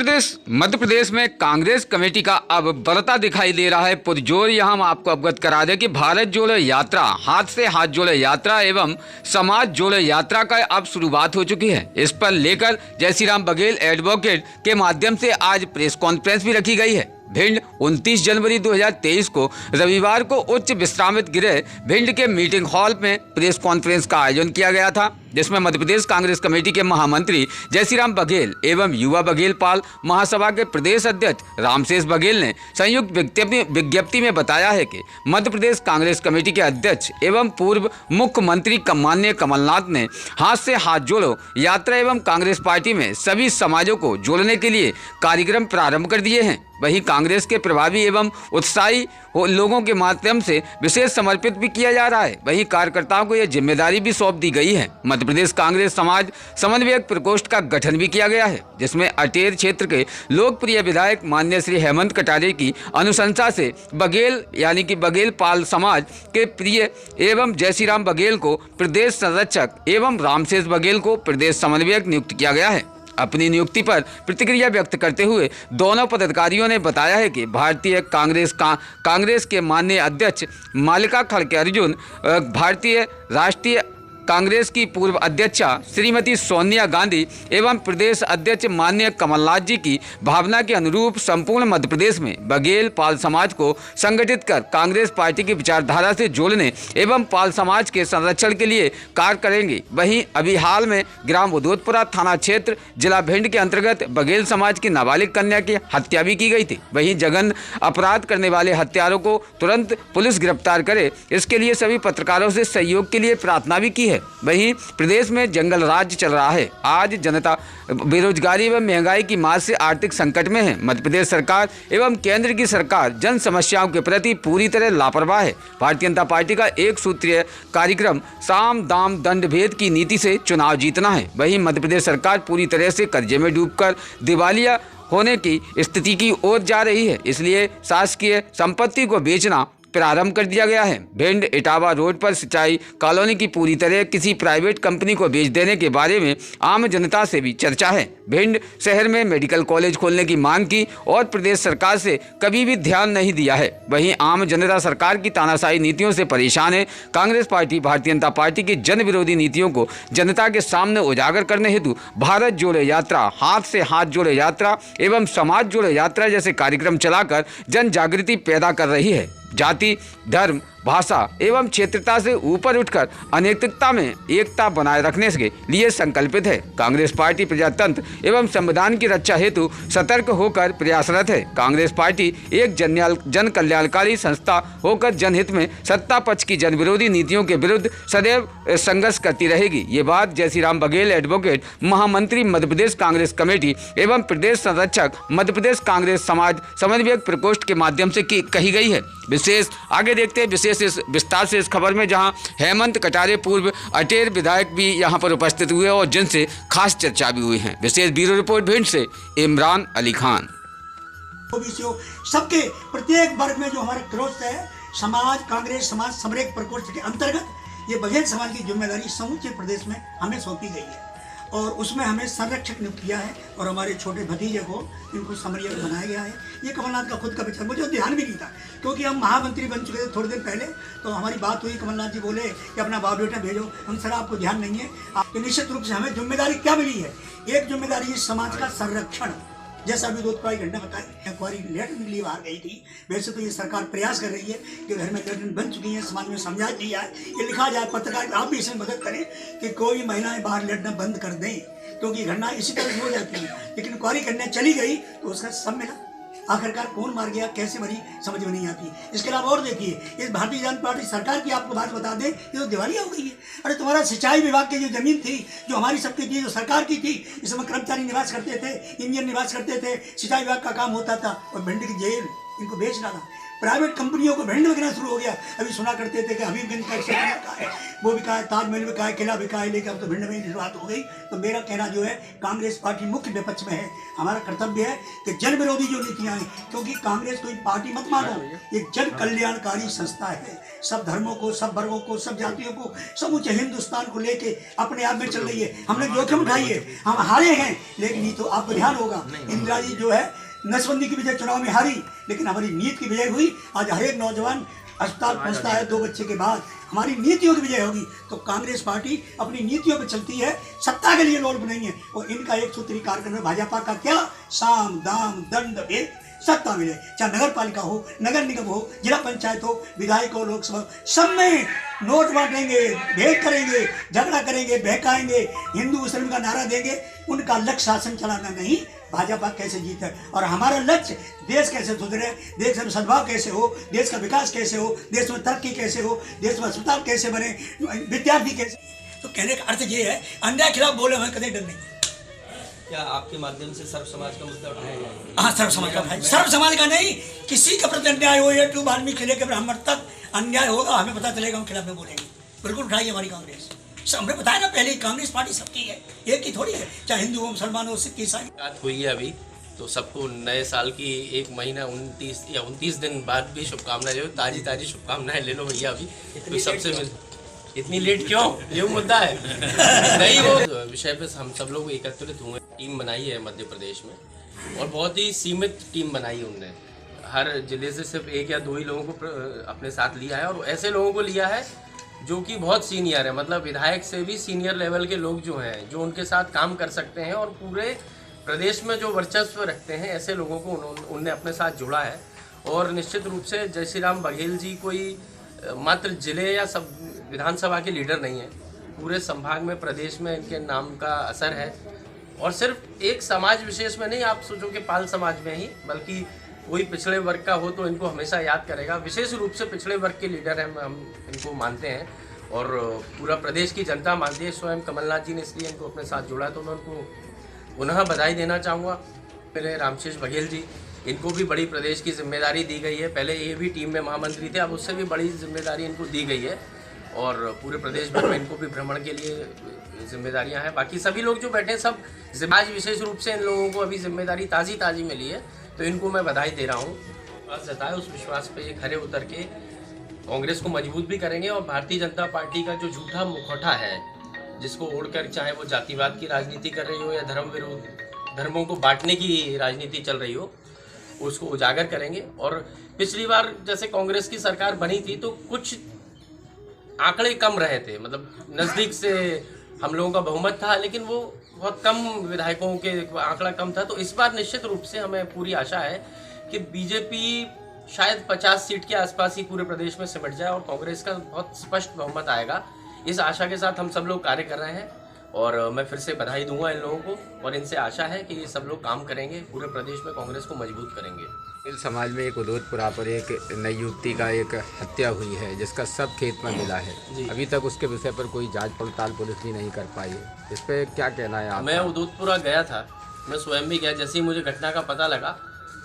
मध्य प्रदेश में कांग्रेस कमेटी का अब बढ़ता दिखाई दे रहा है पुरजोर। यहाँ हम आपको अवगत करा दें कि भारत जोड़ो यात्रा, हाथ से हाथ जोड़ो यात्रा एवं समाज जोड़ो यात्रा का अब शुरुआत हो चुकी है। इस पर लेकर जयसीराम बघेल एडवोकेट के माध्यम से आज प्रेस कॉन्फ्रेंस भी रखी गई है। भिंड 29 जनवरी 2023 को रविवार को उच्च विश्रामित गृह भिंड के मीटिंग हॉल में प्रेस कॉन्फ्रेंस का आयोजन किया गया था, जिसमें मध्य प्रदेश कांग्रेस कमेटी के महामंत्री जयसीराम बघेल एवं युवा बघेल पाल महासभा के प्रदेश अध्यक्ष रामशेष बघेल ने संयुक्त विज्ञप्ति में बताया है कि मध्य प्रदेश कांग्रेस कमेटी के अध्यक्ष एवं पूर्व मुख्यमंत्री माननीय कमलनाथ ने हाथ से हाथ जोड़ो यात्रा एवं कांग्रेस पार्टी में सभी समाजों को जोड़ने के लिए कार्यक्रम प्रारंभ कर दिए हैं। वहीं कांग्रेस के प्रभावी एवं उत्साही लोगों के माध्यम से विशेष समर्पित भी किया जा रहा है। वहीं कार्यकर्ताओं को यह जिम्मेदारी भी सौंप दी गई है। मध्य प्रदेश कांग्रेस समाज समन्वयक प्रकोष्ठ का गठन भी किया गया है, जिसमें अटेर क्षेत्र के लोकप्रिय विधायक माननीय श्री हेमंत कटारे की अनुशंसा से बघेल यानी कि बघेल पाल समाज के प्रिय एवं जयसीराम बघेल को प्रदेश संरक्षक एवं रामशेष बघेल को प्रदेश समन्वयक नियुक्त किया गया है। अपनी नियुक्ति पर प्रतिक्रिया व्यक्त करते हुए दोनों पदाधिकारियों ने बताया है कि भारतीय कांग्रेस के माननीय अध्यक्ष मालिका खड़के अर्जुन, भारतीय राष्ट्रीय कांग्रेस की पूर्व अध्यक्षा श्रीमती सोनिया गांधी एवं प्रदेश अध्यक्ष माननीय कमलनाथ जी की भावना के अनुरूप संपूर्ण मध्य प्रदेश में बघेल पाल समाज को संगठित कर कांग्रेस पार्टी की विचारधारा से जोड़ने एवं पाल समाज के संरक्षण के लिए कार्य करेंगे। वहीं अभी हाल में ग्राम उदोदपुरा थाना क्षेत्र जिला भिंड के अंतर्गत बघेल समाज की नाबालिग कन्या की हत्या भी की गई थी। वहीं जघन्य अपराध करने वाले हत्यारों को तुरंत पुलिस गिरफ्तार करे, इसके लिए सभी पत्रकारों से सहयोग के लिए प्रार्थना भी की है। वहीं प्रदेश में जंगल राज चल रहा है। आज जनता बेरोजगारी एवं महंगाई की मार से आर्थिक संकट में है। मध्य प्रदेश सरकार एवं केंद्र की सरकार जन समस्याओं के प्रति पूरी तरह लापरवाह है। भारतीय जनता पार्टी का एक सूत्रीय कार्यक्रम साम दाम दंड भेद की नीति से चुनाव जीतना है। वहीं मध्य प्रदेश सरकार पूरी तरह से कर्जे में डूबकर दिवालिया होने की स्थिति की ओर जा रही है, इसलिए शासकीय संपत्ति को बेचना प्रारंभ कर दिया गया है। भिंड इटावा रोड पर सिंचाई कॉलोनी की पूरी तरह किसी प्राइवेट कंपनी को बेच देने के बारे में आम जनता से भी चर्चा है। भिंड शहर में मेडिकल कॉलेज खोलने की मांग की और प्रदेश सरकार से कभी भी ध्यान नहीं दिया है। वहीं आम जनता सरकार की तानाशाही नीतियों से परेशान है। कांग्रेस पार्टी भारतीय जनता पार्टी की जन विरोधी नीतियों को जनता के सामने उजागर करने हेतु भारत जोड़ो यात्रा, हाथ से हाथ जोड़ो यात्रा एवं समाज जोड़ो यात्रा जैसे कार्यक्रम चलाकर जन जागृति पैदा कर रही है। जाति, धर्म, भाषा एवं क्षेत्रता से ऊपर उठकर अनैतिकता में एकता बनाए रखने के लिए संकल्पित है। कांग्रेस पार्टी प्रजातंत्र एवं संविधान की रक्षा हेतु सतर्क होकर प्रयासरत है। कांग्रेस पार्टी एक जन कल्याणकारी संस्था होकर जनहित में सत्ता पक्ष की जन विरोधी नीतियों के विरुद्ध सदैव संघर्ष करती रहेगी। ये बात जयसीराम बघेल एडवोकेट महामंत्री मध्य प्रदेश कांग्रेस कमेटी एवं प्रदेश संरक्षक मध्य प्रदेश कांग्रेस समाज समन्वयक प्रकोष्ठ के माध्यम से कही गई है। विशेष आगे देखते हैं विस्तार से इस खबर में, जहां हेमंत कटारे पूर्व अटेर विधायक भी यहां पर उपस्थित हुए और जिनसे खास चर्चा भी हुई है। विशेष ब्यूरो रिपोर्ट भिंड से इमरान अली खान। सबके प्रत्येक वर्ग में जो हमारा क्रोध है, समाज कांग्रेस समाज समन्वयक प्रकोष्ठ के अंतर्गत ये बघेल समाज की जिम्मेदारी समूचे प्रदेश में हमें सौंपी गई है और उसमें हमें संरक्षक नियुक्त किया है और हमारे छोटे भतीजे को इनको समन्वयक बनाया गया है। ये कमलनाथ का खुद का विचार, मुझे ध्यान भी नहीं था क्योंकि हम महामंत्री बन चुके थे थोड़े दिन पहले, तो हमारी बात हुई, कमलनाथ जी बोले कि अपना बाप बेटा भेजो। हम सर आपको ध्यान नहीं है, आपके निश्चित रूप से हमें जिम्मेदारी क्या मिली है, एक जिम्मेदारी है समाज का संरक्षण। जैसा अभी दूध पाई घटना बताई, कुआरी लेटर के लिए बाहर गई थी। वैसे तो ये सरकार प्रयास कर रही है कि घर में लेटरिन बन चुकी है, समाज में समझा दी जाए, ये लिखा जाए, पत्रकार आप भी इसमें मदद करें कि कोई महिलाएं बाहर लेटना बंद कर दें, क्योंकि घटना इसी तरह हो जाती है। लेकिन कुआरी कन्या चली गई तो उसका सब मिला, आखिरकार कौन मार गया, कैसे मरी, समझ में नहीं आती। इसके अलावा और देखिए, इस भारतीय जनता पार्टी सरकार की आपको बात बता दें, ये तो दिवालिया हो गई है। अरे तुम्हारा सिंचाई विभाग की जो जमीन थी, जो हमारी सबकी थी, जो सरकार की थी, इसमें कर्मचारी निवास करते थे, इंजीनियर निवास करते थे, सिंचाई विभाग का काम होता था और भिंड की जेल इनको बेच डाला। प्राइवेट कंपनियों को भिंड बिकना शुरू हो गया। अभी सुना करते थे कि हबीबगंज का क्षेत्र का है, वो बिका है, ताजमहल बिका है, किला बिका है, लेकिन अब तो भिंड में ही शुरुआत हो गई। तो मेरा कहना जो है, कांग्रेस पार्टी मुख्य विपक्ष में है। हमारा कर्तव्य है कि जन विरोधी जो नीतियाँ हैं, क्योंकि कांग्रेस कोई पार्टी मत मानो, एक जन कल्याणकारी संस्था है। सब धर्मों को, सब वर्गों को, सब जातियों को, समूचे हिंदुस्तान को लेके अपने आप में चल रही है। हमने जोखिम उठाई है, हम हारे हैं, लेकिन नहीं तो आपको ध्यान होगा, इंदिरा जी जो है नसबंदी की विजय चुनाव में हारी, लेकिन हमारी नीति की विजय हुई। आज हर एक नौजवान अस्पताल पहुंचता है 2 बच्चे के बाद, हमारी नीतियों की विजय होगी। तो कांग्रेस पार्टी अपनी नीतियों पर चलती है, सत्ता के लिए लोल नहीं है। और इनका एक सूत्री कार्यक्रम है भाजपा का, क्या? साम दाम दंड भेद सत्ता मिले। चाहे नगर पालिका हो, नगर निगम हो, जिला पंचायत हो, विधायक हो, लोकसभा, सब में नोट बांटेंगे, भेंट करेंगे, झगड़ा करेंगे, बहकाएंगे, हिंदू मुस्लिम का नारा देंगे। उनका लक्ष्य शासन चलाना नहीं, भाजपा कैसे जीते। और हमारा लक्ष्य देश कैसे सुधरे, देश में सद्भाव कैसे हो, देश का विकास कैसे हो, देश में तरक्की कैसे हो, देश में अस्पताल कैसे बने, विद्यार्थी कैसे। तो कहने का अर्थ ये है, अन्याय खिलाफ बोले हमें कभी डर नहीं। क्या आपके माध्यम से सर्व समाज का मुद्दा उठाया जाएगा? हाँ, सर्व समाज का उठाए, सर्व समाज का नहीं, किसी का प्रति अन्याय हो, ये टू वाल्मीकि से लेकर ब्राह्मण तक अन्याय होगा, हमें पता चलेगा, हम खिलाफ में बोलेंगे। बिल्कुल उठाइए हमारी कांग्रेस। हमने बताया ना पहले, कांग्रेस पार्टी सबकी है, एक ही थोड़ी है, चाहे हिंदू हो, मुसलमान हो, सिख, ईसाई। बात हुई है अभी, तो सबको नए साल की 1 महीना 29 दिन बाद भी शुभकामनाएं, जो ताजी शुभकामनाएं ले लो भैया। अभी तो सबसे इतनी लेट क्यों, ये मुद्दा है नहीं, वो विषय पे हम सब लोग एकत्रित हुए, टीम बनाई है मध्य प्रदेश में, और बहुत ही सीमित टीम बनाई उनने। हर जिले से सिर्फ 1 या 2 ही लोगों को अपने साथ लिया है, और ऐसे लोगों को लिया है जो कि बहुत सीनियर है, मतलब विधायक से भी सीनियर लेवल के लोग जो हैं, जो उनके साथ काम कर सकते हैं और पूरे प्रदेश में जो वर्चस्व रखते हैं, ऐसे लोगों को उनने अपने साथ जुड़ा है। और निश्चित रूप से जय श्री राम बघेल जी कोई मात्र जिले या सब विधानसभा के लीडर नहीं है, पूरे संभाग में, प्रदेश में इनके नाम का असर है। और सिर्फ एक समाज विशेष में नहीं, आप सोचो कि पाल समाज में ही, बल्कि कोई पिछड़े वर्ग का हो तो इनको हमेशा याद करेगा। विशेष रूप से पिछड़े वर्ग के लीडर हैं, हम इनको मानते हैं, और पूरा प्रदेश की जनता मानती है। स्वयं कमलनाथ जी ने इसलिए इनको अपने साथ जोड़ा, तो मैं उनको पुनः बधाई देना चाहूँगा। मेरे रामशेष बघेल जी, इनको भी बड़ी प्रदेश की जिम्मेदारी दी गई है। पहले ये भी टीम में महामंत्री थे, अब उससे भी बड़ी जिम्मेदारी इनको दी गई है, और पूरे प्रदेश भर में इनको भी भ्रमण के लिए जिम्मेदारियां हैं। बाकी सभी लोग जो बैठे हैं सब, आज विशेष रूप से इन लोगों को अभी जिम्मेदारी ताज़ी मिली है, तो इनको मैं बधाई दे रहा हूँ। विश्वास जताए, उस विश्वास पे ये खरे उतर के कांग्रेस को मजबूत भी करेंगे, और भारतीय जनता पार्टी का जो झूठा मुखौटा है, जिसको ओढ़कर चाहे वो जातिवाद की राजनीति कर रही हो या धर्म विरोध, धर्मों को बांटने की राजनीति चल रही हो, उसको उजागर करेंगे। और पिछली बार जैसे कांग्रेस की सरकार बनी थी तो कुछ आंकड़े कम रहे थे, मतलब नज़दीक से हम लोगों का बहुमत था, लेकिन वो बहुत कम विधायकों के आंकड़ा कम था। तो इस बार निश्चित रूप से हमें पूरी आशा है कि बीजेपी शायद 50 सीट के आसपास ही पूरे प्रदेश में सिमट जाए, और कांग्रेस का बहुत स्पष्ट बहुमत आएगा। इस आशा के साथ हम सब लोग कार्य कर रहे हैं, और मैं फिर से बधाई दूंगा इन लोगों को, और इनसे आशा है कि ये सब लोग काम करेंगे, पूरे प्रदेश में कांग्रेस को मजबूत करेंगे। इस समाज में एक उदोदपुरा पर एक नई युवती का एक हत्या हुई है, जिसका सब खेत में मिला है। अभी तक उसके विषय पर कोई जांच पड़ताल पुलिस भी नहीं कर पाई है, इस पर क्या कहना है आपका? मैं उदोदपुरा गया था, मैं स्वयं भी गया। जैसे ही मुझे घटना का पता लगा,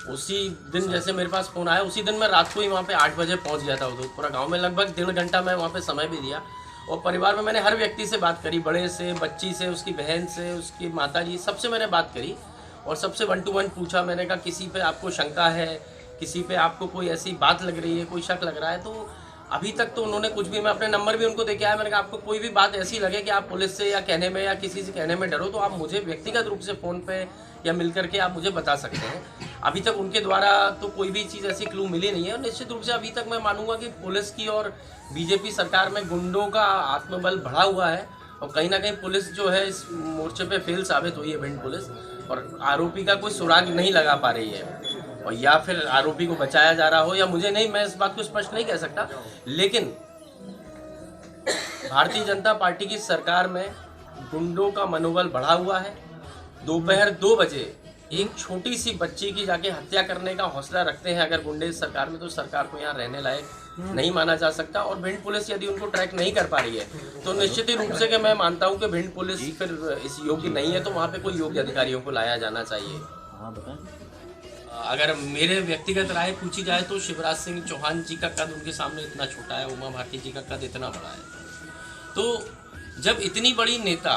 उसी दिन जैसे मेरे पास फ़ोन आया, उसी दिन मैं रात को ही वहाँ पे 8 बजे पहुँच गया था उदोदपुरा गाँव में। लगभग 1.5 घंटा मैं वहाँ पे समय भी दिया, और परिवार में मैंने हर व्यक्ति से बात करी, बड़े से, बच्ची से, उसकी बहन से, उसकी माताजी, सबसे मैंने बात करी, और सबसे 1 to 1 पूछा। मैंने कहा किसी पे आपको शंका है, किसी पे आपको कोई ऐसी बात लग रही है, कोई शक लग रहा है? तो अभी तक तो उन्होंने कुछ भी, मैं अपने नंबर भी उनको देके आया। मैंने कहा आपको कोई भी बात ऐसी लगे कि आप पुलिस से या कहने में या किसी से कहने में डरो, तो आप मुझे व्यक्तिगत रूप से फ़ोन पे या मिल करके आप मुझे बता सकते हैं। अभी तक उनके द्वारा तो कोई भी चीज़ ऐसी क्लू मिली नहीं है, और निश्चित रूप से अभी तक मैं मानूंगा कि पुलिस की और बीजेपी सरकार में गुंडों का आत्मबल बढ़ा हुआ है, और कहीं ना कहीं पुलिस जो है इस मोर्चे पे फेल साबित हुई है, भिंड पुलिस, और आरोपी का कोई सुराग नहीं लगा पा रही है, और या फिर आरोपी को बचाया जा रहा हो या मुझे नहीं, मैं इस बात को स्पष्ट नहीं कह सकता। लेकिन भारतीय जनता पार्टी की सरकार में गुंडों का मनोबल बढ़ा हुआ है। दोपहर 2 बजे एक छोटी सी बच्ची की जाके हत्या करने का हौसला रखते हैं अगर गुंडे इस सरकार में, तो सरकार को यहाँ रहने लायक नहीं माना जा सकता। और भिंड पुलिस यदि उनको ट्रैक नहीं कर पा रही है, तो निश्चित ही रूप से कि मैं मानता हूँ कि भिंड पुलिस फिर इस योग्य नहीं है, तो वहाँ पे कोई योग्य अधिकारियों को लाया जाना चाहिए। अगर मेरे व्यक्तिगत राय पूछी जाए तो शिवराज सिंह चौहान जी का कद उनके सामने इतना छोटा है, उमा भारती जी का कद इतना बड़ा है। तो जब इतनी बड़ी नेता,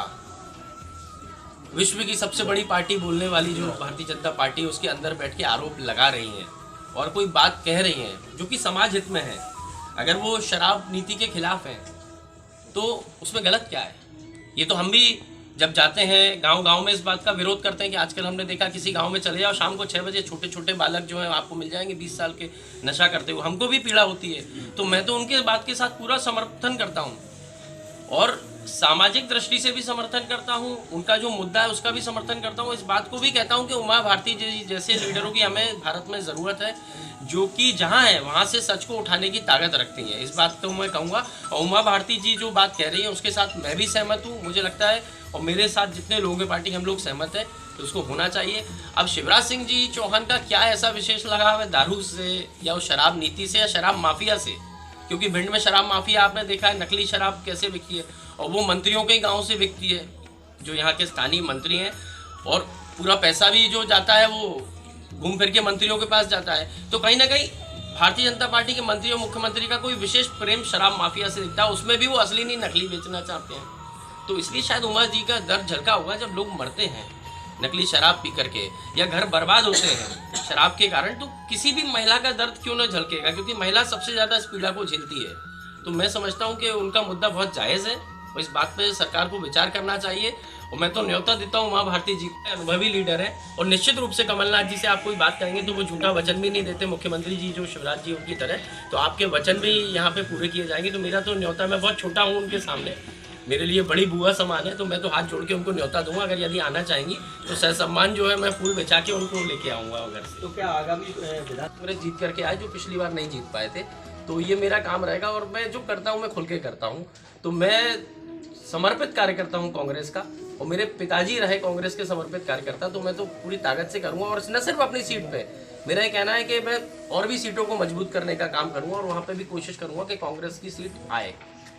विश्व की सबसे बड़ी पार्टी बोलने वाली जो भारतीय जनता पार्टी है, उसके अंदर बैठ के आरोप लगा रही हैं और कोई बात कह रही हैं जो कि समाज हित में है, अगर वो शराब नीति के खिलाफ है तो उसमें गलत क्या है? ये तो हम भी जब जाते हैं गांव-गांव में इस बात का विरोध करते हैं कि आजकल हमने देखा किसी गांव में चले जाओ, शाम को 6 बजे छोटे छोटे बालक जो हैं आपको मिल जाएंगे 20 साल के नशा करते हुए, हमको भी पीड़ा होती है। तो मैं तो उनके बात के साथ पूरा समर्थन करता हूँ और सामाजिक दृष्टि से भी समर्थन करता हूँ, उनका जो मुद्दा है उसका भी समर्थन करता हूँ। इस बात को भी कहता हूँ कि उमा भारती जी जैसे लीडरों की हमें भारत में ज़रूरत है, जो कि जहाँ है वहाँ से सच को उठाने की ताकत रखती हैं। इस बात को मैं कहूँगा और उमा भारती जी जो बात कह रही हैं उसके साथ मैं भी सहमत हूँ, मुझे लगता है, और मेरे साथ जितने लोग हैं पार्टी हम लोग सहमत हैं, तो उसको होना चाहिए। अब शिवराज सिंह जी चौहान का क्या ऐसा विशेष लगाव है दारू से या उस शराब नीति से या शराब माफिया से? क्योंकि भिंड में शराब माफिया आपने देखा है, नकली शराब कैसे बिकती है और वो मंत्रियों के गांव से बिकती है, जो यहाँ के स्थानीय मंत्री हैं, और पूरा पैसा भी जो जाता है वो घूम फिर के मंत्रियों के पास जाता है। तो कहीं ना कहीं भारतीय जनता पार्टी के मंत्री और मुख्यमंत्री का कोई विशेष प्रेम शराब माफिया से दिखता है, उसमें भी वो असली नहीं नकली बेचना चाहते हैं। तो इसलिए शायद उमा जी का दर्द झलका होगा जब लोग मरते हैं नकली शराब पी करके या घर बर्बाद होते हैं शराब के कारण, तो किसी भी महिला का दर्द क्यों न झलकेगा, क्योंकि महिला सबसे ज़्यादा इस पीड़ा को झेलती है। तो मैं समझता हूँ कि उनका मुद्दा बहुत जायज़ है और इस बात पे सरकार को विचार करना चाहिए। और मैं तो न्योता देता हूँ उमा भारती जी को, अनुभवी लीडर है और निश्चित रूप से कमलनाथ जी से आप कोई बात करेंगे तो वो झूठा वचन भी नहीं देते, मुख्यमंत्री जी जो शिवराज जी उनकी तरह, तो आपके वचन भी यहाँ पे पूरे किए जाएंगे। तो मेरा तो न्योता, मैं बहुत छोटा हूँ उनके सामने, मेरे लिए बड़ी बुआ समान है, तो मैं तो हाथ जोड़ के उनको न्योता दूंगा। अगर यदि आना चाहेंगी तो सह सम्मान जो है मैं फूल बिछा के उनको लेके आऊँगा उधर से। तो क्या आगामी विधान जीत करके आए जो पिछली बार नहीं जीत पाए थे, तो ये मेरा काम रहेगा और मैं जो करता हूँ मैं खुल के करता हूँ। तो मैं समर्पित कार्यकर्ता हूँ कांग्रेस का और मेरे पिताजी रहे कांग्रेस के समर्पित कार्यकर्ता, तो मैं तो पूरी ताकत से करूँगा और न सिर्फ अपनी सीट पे, मेरा ये कहना है कि मैं और भी सीटों को मजबूत करने का काम करूँगा और वहाँ पे भी कोशिश करूँगा कि कांग्रेस की सीट आए।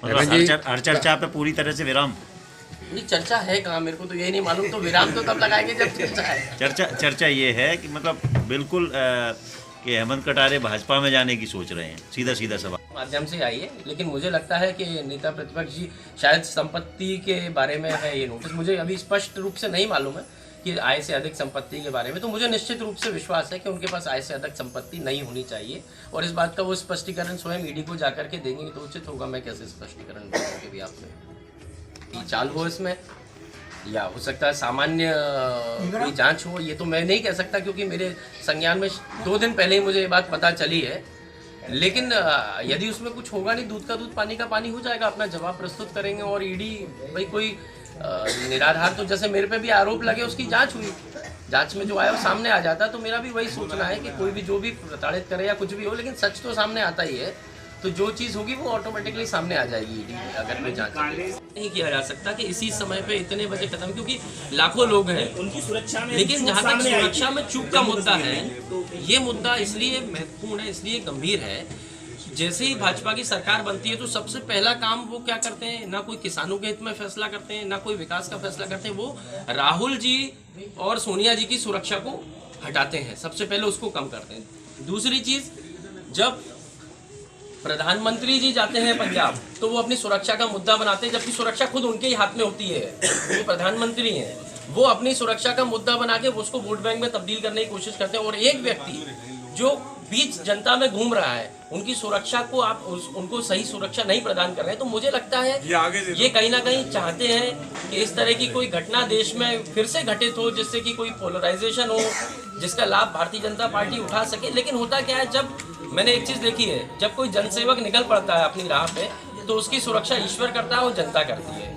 हर चर्चा पे पूरी तरह से विराम? नहीं, चर्चा है कहाँ, मेरे को तो यही नहीं मालूम, तो विराम तो तब लगाएंगे जब चर्चा है। चर्चा ये है कि मतलब बिल्कुल कि हेमंत कटारे भाजपा में जाने की सोच रहे हैं, सीधा सीधा सवाल माध्यम से आई है। लेकिन मुझे लगता है कि नेता प्रतिपक्ष जी शायद संपत्ति के बारे में है ये नोटिस, मुझे अभी स्पष्ट रूप से नहीं मालूम है कि आय से अधिक संपत्ति के बारे में, तो मुझे निश्चित रूप से विश्वास है कि उनके पास आय से अधिक संपत्ति नहीं होनी चाहिए और इस बात का वो स्पष्टीकरण स्वयं ईडी को जाकर के देंगे तो उचित होगा। मैं कैसे स्पष्टीकरण दूंगा भी आपने चाल हो इसमें, या हो सकता है सामान्य कोई जांच हो, ये तो मैं नहीं कह सकता क्योंकि मेरे संज्ञान में 2 दिन पहले ही मुझे ये बात पता चली है। लेकिन यदि उसमें कुछ होगा नहीं, दूध का दूध पानी का पानी हो जाएगा, अपना जवाब प्रस्तुत करेंगे। और ईडी भाई कोई निराधार, तो जैसे मेरे पे भी आरोप लगे उसकी जांच हुई, जांच में जो आया वो सामने आ जाता, तो मेरा भी वही सोचना है कि कोई भी जो भी प्रताड़ित करे या कुछ भी हो, लेकिन सच तो सामने आता ही है, तो जो चीज़ होगी वो ऑटोमेटिकली सामने आ जाएगी ईडी अगर कोई जांच नहीं किया जा सकता कि इसी समय पे इतने बजे खत्म, क्योंकि लाखों लोग हैं उनकी सुरक्षा में। लेकिन जहाँ तक सुरक्षा में चूक का मुद्दा है, ये मुद्दा इसलिए महत्वपूर्ण है, इसलिए गंभीर है, जैसे ही भाजपा की सरकार बनती है तो सबसे पहला काम वो क्या करते हैं, ना कोई किसानों के हित में फैसला करते हैं, ना कोई विकास का फैसला करते हैं, वो राहुल जी और सोनिया जी की सुरक्षा को हटाते हैं, सबसे पहले उसको कम करते हैं। दूसरी चीज, जब प्रधानमंत्री जी जाते हैं पंजाब तो वो अपनी सुरक्षा का मुद्दा बनाते हैं, जबकि सुरक्षा खुद उनके ही हाथ में होती है, वो प्रधानमंत्री हैं, वो अपनी सुरक्षा का मुद्दा बना के उसको वोट बैंक में तब्दील करने की कोशिश करते हैं। और एक व्यक्ति जो बीच जनता में घूम रहा है, उनकी सुरक्षा को आप उनको सही सुरक्षा नहीं प्रदान कर रहे हैं, तो मुझे लगता है ये कहीं ना कहीं चाहते हैं कि इस तरह की कोई घटना देश में फिर से घटित हो, जिससे कि कोई पोलराइजेशन हो, जिसका लाभ भारतीय जनता पार्टी उठा सके। लेकिन होता क्या है, जब मैंने एक चीज़ देखी है, जब कोई जनसेवक निकल पड़ता है अपनी राह पे तो उसकी सुरक्षा ईश्वर करता है और जनता करती है।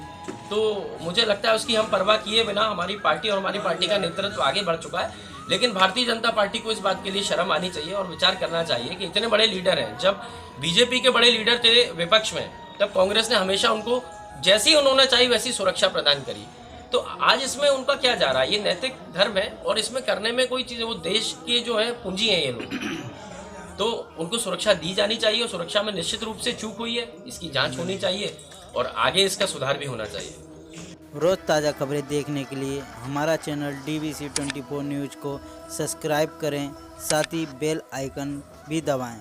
तो मुझे लगता है उसकी हम परवाह किए बिना हमारी पार्टी और हमारी पार्टी का नेतृत्व आगे बढ़ चुका है। लेकिन भारतीय जनता पार्टी को इस बात के लिए शर्म आनी चाहिए और विचार करना चाहिए कि इतने बड़े लीडर हैं, जब बीजेपी के बड़े लीडर थे विपक्ष में, तब कांग्रेस ने हमेशा उनको जैसी उन्होंने चाहिए वैसी सुरक्षा प्रदान करी। तो आज इसमें उनका क्या जा रहा है, ये नैतिक धर्म है और इसमें करने में कोई चीज़, वो देश के जो है पूंजी है ये लोग, तो उनको सुरक्षा दी जानी चाहिए और सुरक्षा में निश्चित रूप से चूक हुई है, इसकी जांच होनी चाहिए और आगे इसका सुधार भी होना चाहिए। रोज़ ताज़ा खबरें देखने के लिए हमारा चैनल DVC 24 न्यूज़ को सब्सक्राइब करें, साथ ही बेल आइकन भी दबाएं।